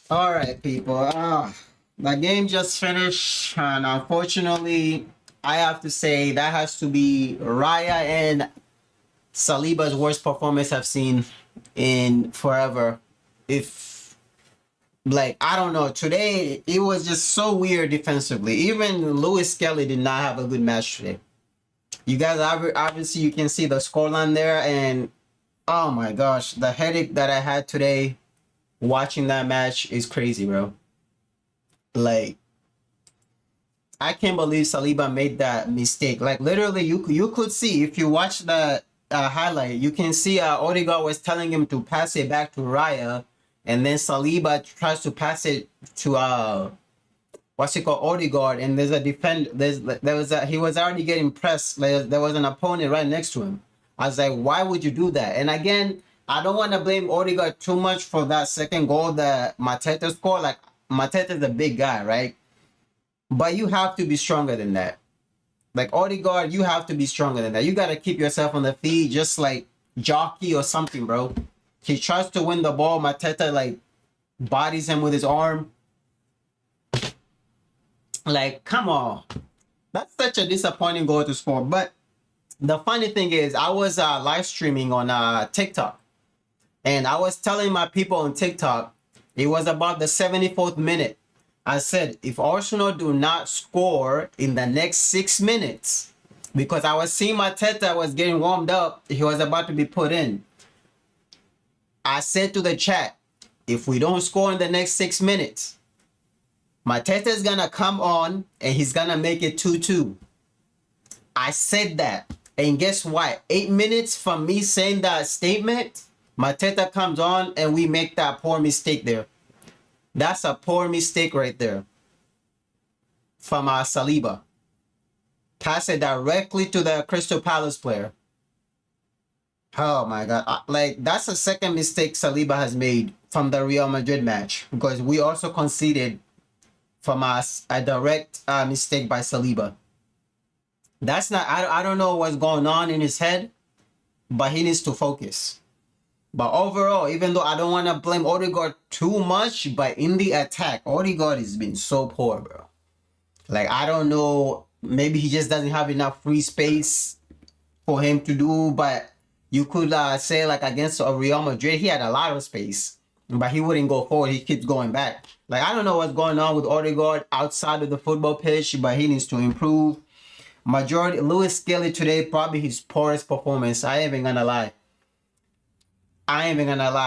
All right, people. The game just finished, and unfortunately, I have to say that has to be Raya and Saliba's worst performance I've seen in forever. If I don't know, today it was just so weird defensively. Even Lewis Kelly did not have a good match today. You guys obviously you can see the scoreline there, and oh my gosh, the headache that I had today watching that match is crazy, bro. Like I can't believe Saliba made that mistake. Like literally, you could see if you watch the highlight, you can see Odegaard was telling him to pass it back to Raya, and then Saliba tries to pass it to what's it called, Odegaard, and there's a defend. There was a, he was already getting pressed. There was an opponent right next to him. I was like, why would you do that? And again, I don't want to blame Odegaard too much for that second goal that Mateta scored. Like Mateta's a big guy, right? But you have to be stronger than that. Like Odegaard, you have to be stronger than that. You got to keep yourself on the feet, just like Jockey or something, bro. He tries to win the ball. Mateta like bodies him with his arm. Like, come on. That's such a disappointing goal to score. But the funny thing is, I was live streaming on TikTok, and I was telling my people on TikTok, it was about the 74th minute. I said, if Arsenal do not score in the next 6 minutes, because I was seeing Mateta was getting warmed up, he was about to be put in. I said to the chat, if we don't score in the next 6 minutes, Mateta is gonna come on and he's gonna make it 2-2. I said that. And guess what? 8 minutes from me saying that statement, Mateta comes on and we make that poor mistake there. That's a poor mistake right there from Saliba. Pass it directly to the Crystal Palace player. Oh my God. Like, that's the second mistake Saliba has made from the Real Madrid match, because we also conceded from us a direct mistake by Saliba. That's not, I don't know what's going on in his head, but he needs to focus. But overall, even though I don't want to blame Odegaard too much, but in the attack, Odegaard has been so poor, bro. Like, I don't know, maybe he just doesn't have enough free space for him to do, but you could say like against Real Madrid, he had a lot of space, but he wouldn't go forward. He keeps going back. Like, I don't know what's going on with Odegaard outside of the football pitch, but he needs to improve. Majority, Lewis Skelly today, probably his poorest performance. I ain't even gonna lie.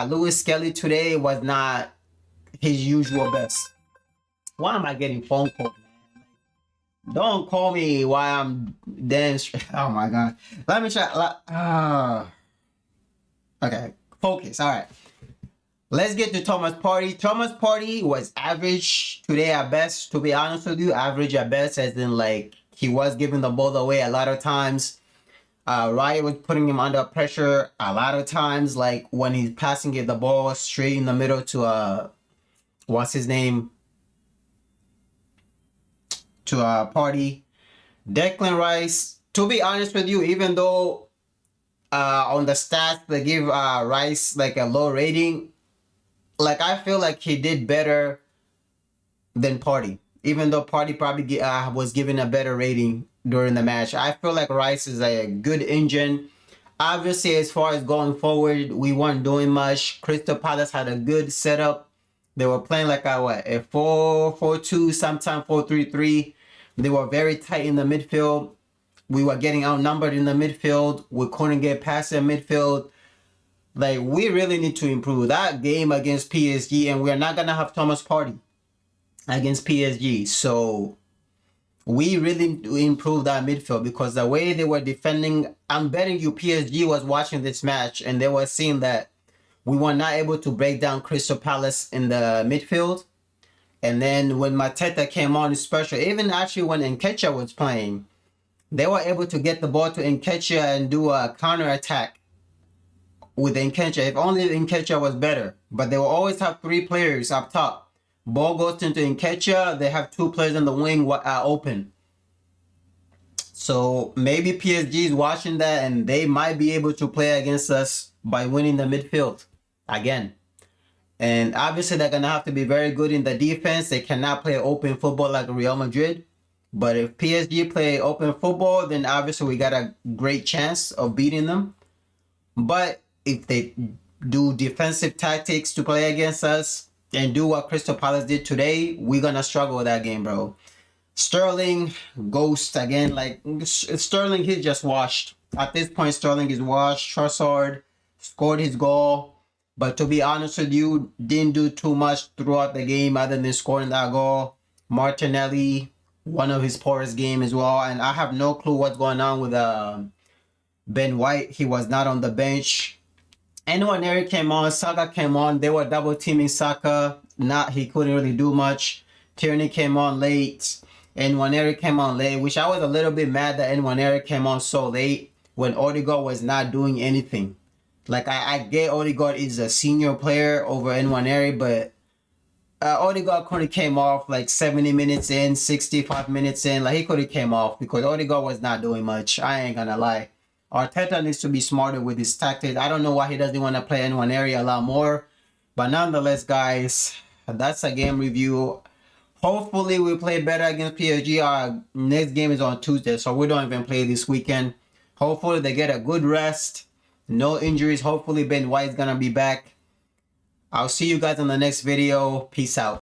Lewis Skelly today was not his usual best. Why am I getting phone calls, man? Don't call me while I'm dancing. Oh my God. Let me try. Okay. Focus. All right. Let's get to Thomas Partey. Thomas Partey was average today at best, to be honest with you. Average at best, as in like he was giving the ball away a lot of times. Raya was putting him under pressure a lot of times, like when he's passing it the ball straight in the middle to what's his name? To Partey. Declan Rice, to be honest with you, even though on the stats they give Rice like a low rating, like I feel like he did better than Partey. Even though Partey probably was given a better rating during the match, I feel like Rice is a good engine. Obviously, as far as going forward, we weren't doing much. Crystal Palace had a good setup. They were playing like a 4-4-2, sometimes 4-3-3. They were very tight in the midfield. We were getting outnumbered in the midfield. We couldn't get past the midfield. Like, we really need to improve that game against PSG, and we're not gonna have Thomas Partey against PSG. So we really need to improve that midfield, because the way they were defending, I'm betting you PSG was watching this match and they were seeing that we were not able to break down Crystal Palace in the midfield. And then when Mateta came on, especially, even actually when Nketiah was playing, they were able to get the ball to Nketiah and do a counter attack with Nketiah. If only Nketiah was better. But they will always have three players up top. Ball goes into Nketiah. They have two players on the wing open. So maybe PSG is watching that and they might be able to play against us by winning the midfield again. And obviously, they're going to have to be very good in the defense. They cannot play open football like Real Madrid. But if PSG play open football, then obviously we got a great chance of beating them. But if they do defensive tactics to play against us and do what Crystal Palace did today, we're going to struggle with that game, bro. Sterling, ghost again. Like, Sterling, he's just washed. At this point, Sterling is washed. Trossard scored his goal. But to be honest with you, didn't do too much throughout the game other than scoring that goal. Martinelli, one of his poorest game as well. And I have no clue what's going on with Ben White. He was not on the bench. And when Eric came on, Saka came on. They were double teaming Saka. He couldn't really do much. Tierney came on late. And when Eric came on late, which I was a little bit mad that when Eric came on so late, when Odegaard was not doing anything. Like, I get Odegaard is a senior player over Nwaneri, but Odegaard could have came off like 70 minutes in, 65 minutes in. Like, he could have came off because Odegaard was not doing much. I ain't gonna lie. Arteta needs to be smarter with his tactics. I don't know why he doesn't want to play Nwaneri a lot more. But nonetheless, guys, that's a game review. Hopefully, we play better against PSG. Our next game is on Tuesday, so we don't even play this weekend. Hopefully, they get a good rest. No injuries. Hopefully, Ben White's going to be back. I'll see you guys in the next video. Peace out.